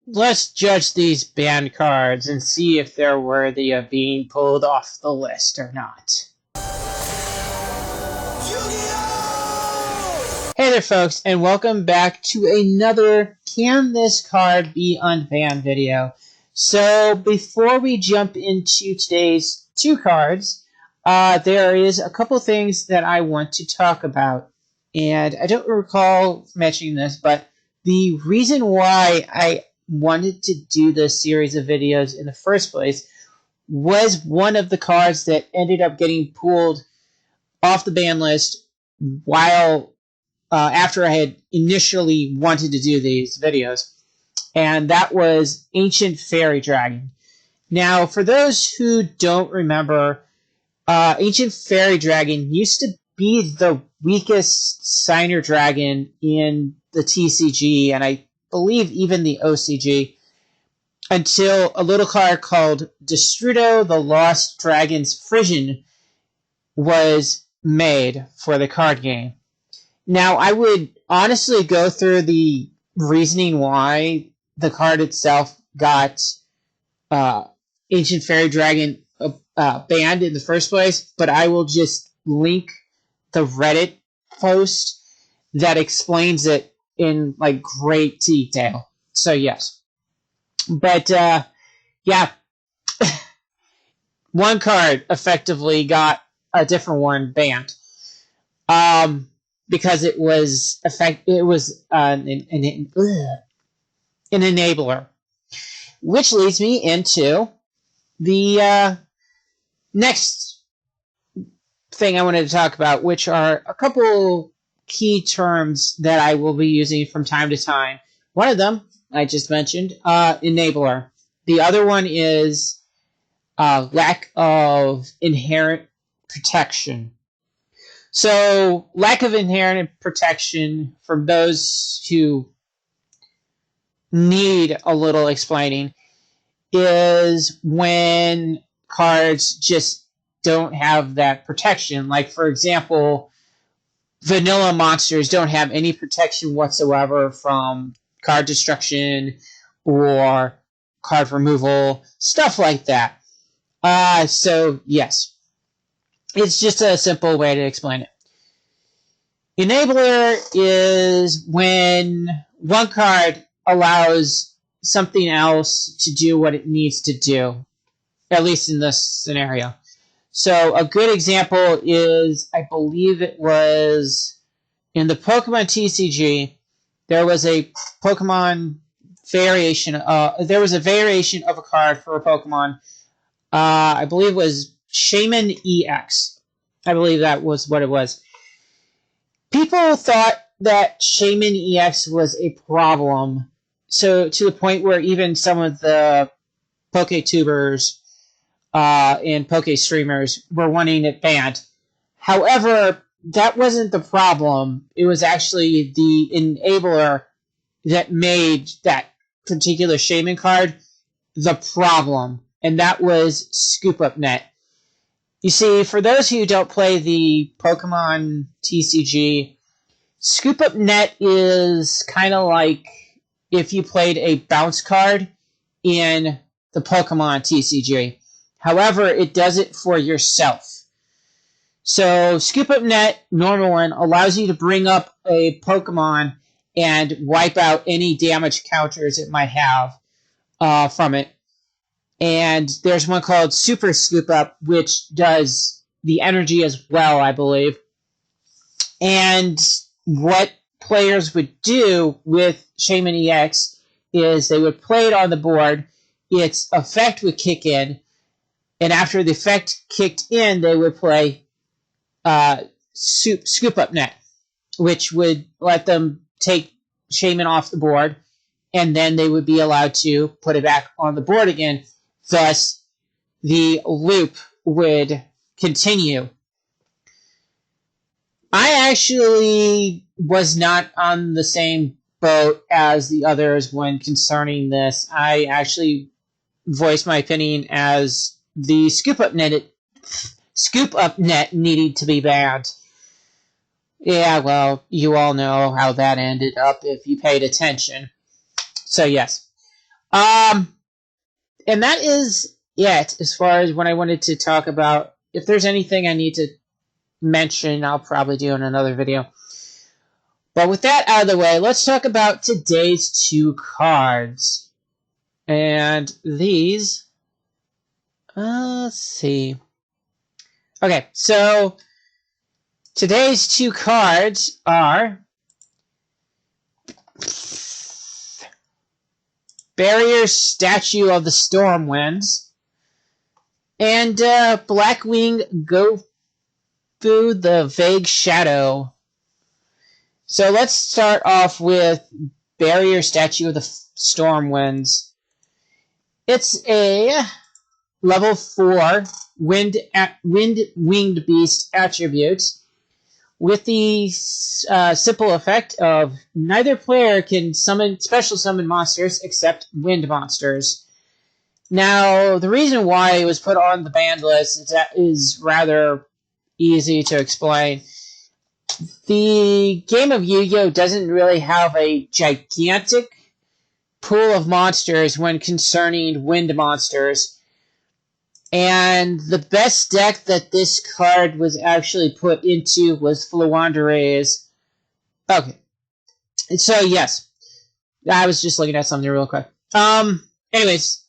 let's judge these banned cards and see if they're worthy of being pulled off the list or not. Hey there folks, and welcome back to another Can This Card Be Unbanned video. So before we jump into today's two cards, there is a couple things that I want to talk about. And I don't recall mentioning this, but the reason why I wanted to do this series of videos in the first place was one of the cards that ended up getting pulled off the ban list while after I had initially wanted to do these videos, and that was Ancient Fairy Dragon. Now, for those who don't remember, Ancient Fairy Dragon used to be the weakest signer dragon in the TCG, and I believe even the OCG, until a little card called Destrudo, the Lost Dragon's Frisian, was made for the card game. Now, I would honestly go through the reasoning why the card itself got Ancient Fairy Dragon banned in the first place, but I will just link the Reddit post that explains it in like great detail. So yes. But yeah, one card effectively got a different one banned. Because it was an enabler. Which leads me into the next thing I wanted to talk about, which are a couple key terms that I will be using from time to time. One of them, I just mentioned, enabler. The other one is lack of inherent protection. So, lack of inherent protection, for those who need a little explaining, is when cards just don't have that protection. Like, for example, vanilla monsters don't have any protection whatsoever from card destruction or card removal, stuff like that. So, yes. It's just a simple way to explain it. Enabler is when one card allows something else to do what it needs to do, at least in this scenario. So a good example is, I believe it was in the Pokemon TCG, there was a Pokemon variation. There was a variation of a card for a Pokemon. I believe it was Shaymin EX. I believe that was what it was. People thought that Shaymin EX was a problem, so to the point where even some of the PokeTubers and Poke streamers were wanting it banned. However, that wasn't the problem. It was actually the enabler that made that particular Shaymin card the problem, and that was Scoop Up Net. You see, for those who don't play the Pokemon TCG, Scoop Up Net is kind of like if you played a bounce card in the Pokemon TCG. However, it does it for yourself. So, Scoop Up Net, normal one, allows you to bring up a Pokemon and wipe out any damage counters it might have from it. And there's one called Super Scoop Up, which does the energy as well, I believe. And what players would do with Shaymin EX is they would play it on the board, its effect would kick in, and after the effect kicked in, they would play Scoop Up Net, which would let them take Shaymin off the board, and then they would be allowed to put it back on the board again. Thus, the loop would continue. I actually was not on the same boat as the others when concerning this. I actually voiced my opinion as the Scoop Up Net needed to be banned. Yeah, well, you all know how that ended up if you paid attention. So, yes. And that is it as far as what I wanted to talk about. If there's anything I need to mention, I'll probably do in another video. But with that out of the way, let's talk about today's 2 cards. And these, let's see. Okay, so today's 2 cards are Barrier Statue of the Stormwinds and Blackwing Go Through the Vague Shadow. So let's start off with Barrier Statue of the Stormwinds. It's a level 4 Wind-Winged Beast attribute with the simple effect of neither player can special summon monsters except wind monsters. Now, the reason why it was put on the banned list is rather easy to explain. The game of Yu-Gi-Oh! Doesn't really have a gigantic pool of monsters when concerning wind monsters. And the best deck that this card was actually put into was Flawandere's. Okay. So, yes. I was just looking at something real quick. Anyways,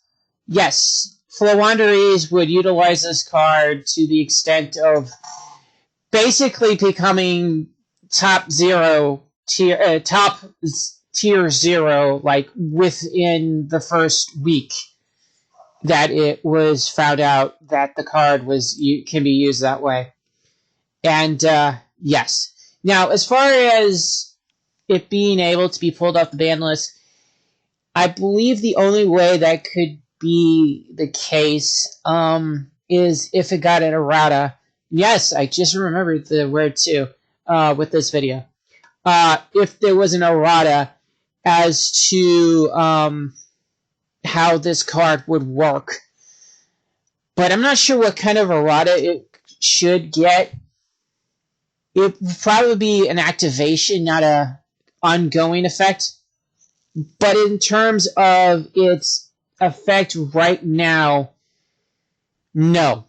yes. Flawandere's would utilize this card to the extent of basically becoming top tier 0, like, within the first week that it was found out that the card can be used that way. And, yes. Now, as far as it being able to be pulled off the ban list, I believe the only way that could be the case, is if it got an errata. Yes, I just remembered the word too, with this video. If there was an errata as to, how this card would work. But I'm not sure what kind of errata it should get. It would probably be an activation, not a ongoing effect. But in terms of its effect right now, no.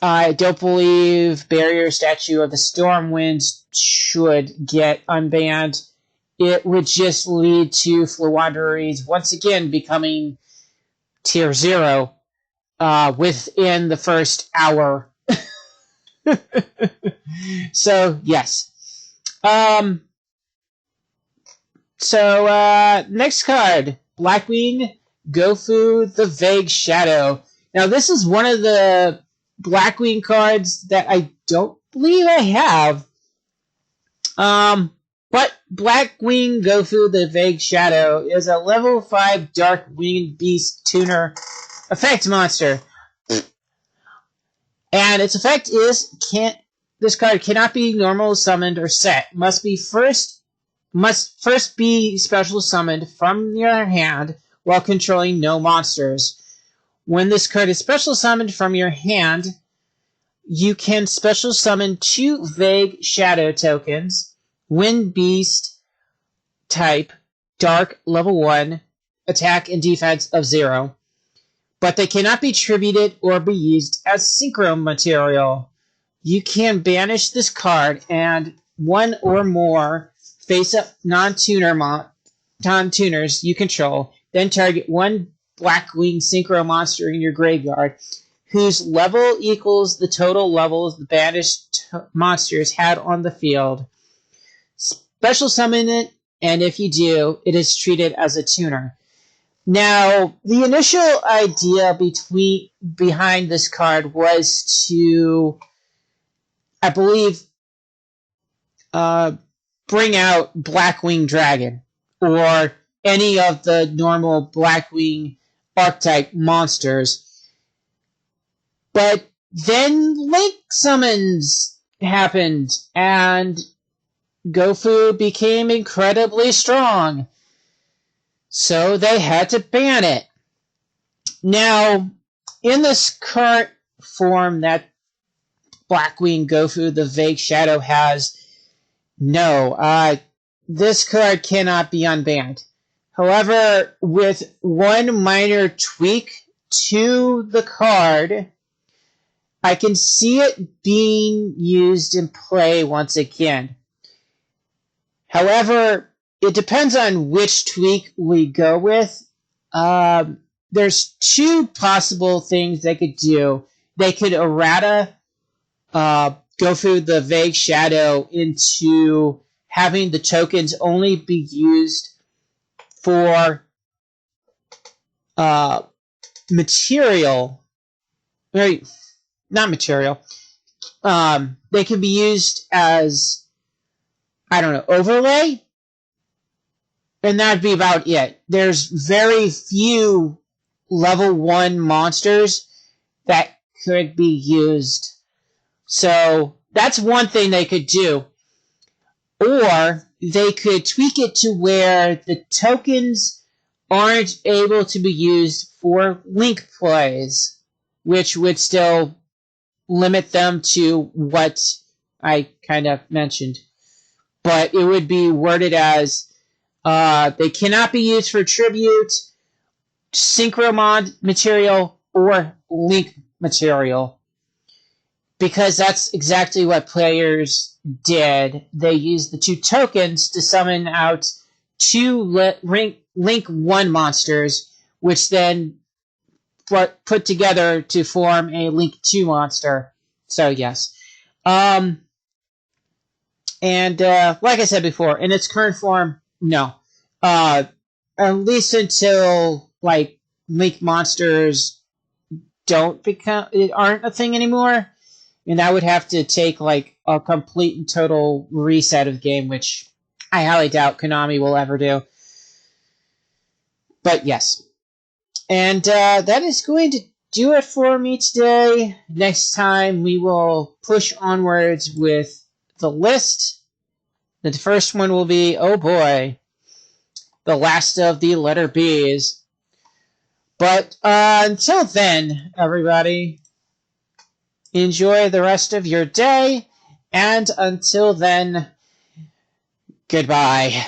I don't believe Barrier Statue of the Stormwinds should get unbanned. It would just lead to Flawandere's once again becoming tier 0 within the first hour. So, yes. Next card. Blackwing Gofu the Vague Shadow. Now, this is one of the Blackwing cards that I don't believe I have. But Blackwing Gofu the Vague Shadow is a level 5 Dark Winged Beast tuner effect monster. And its effect is this card cannot be normal summoned or set. Must first be special summoned from your hand while controlling no monsters. When this card is special summoned from your hand, you can special summon 2 Vague Shadow tokens. Wind Beast type, Dark, level 1, attack and defense of 0. But they cannot be tributed or be used as synchro material. You can banish this card and 1 or more face-up non-tuners you control, then target 1 Blackwing synchro monster in your graveyard, whose level equals the total levels the banished monsters had on the field. Special summon it, and if you do, it is treated as a tuner. Now, the initial idea behind this card was to, I believe, bring out Blackwing Dragon, or any of the normal Blackwing archetype monsters. But then Link Summons happened, and Gofu became incredibly strong. So they had to ban it. Now, in this current form that Blackwing Gofu the Vague Shadow has, no, this card cannot be unbanned. However, with one minor tweak to the card, I can see it being used in play once again. However, it depends on which tweak we go with. There's two possible things they could do. They could errata go through the vague shadow into having the tokens only be used for material. Not material. They can be used as, I don't know, overlay. And that'd be about it. There's very few level 1 monsters that could be used. So that's one thing they could do. Or they could tweak it to where the tokens aren't able to be used for link plays, which would still limit them to what I kind of mentioned. But it would be worded as they cannot be used for tribute, synchro material, or link material. Because that's exactly what players did. They used the 2 tokens to summon out 2 Link 1 monsters, which then put together to form a Link 2 monster. So, yes. And like I said before, in its current form, no. At least until, like, Link monsters aren't a thing anymore. And I would have to take, like, a complete and total reset of the game, which I highly doubt Konami will ever do. But yes. And that is going to do it for me today. Next time we will push onwards with the list. The first one will be, oh boy, the last of the letter B's. But until then, everybody, enjoy the rest of your day, and until then, goodbye.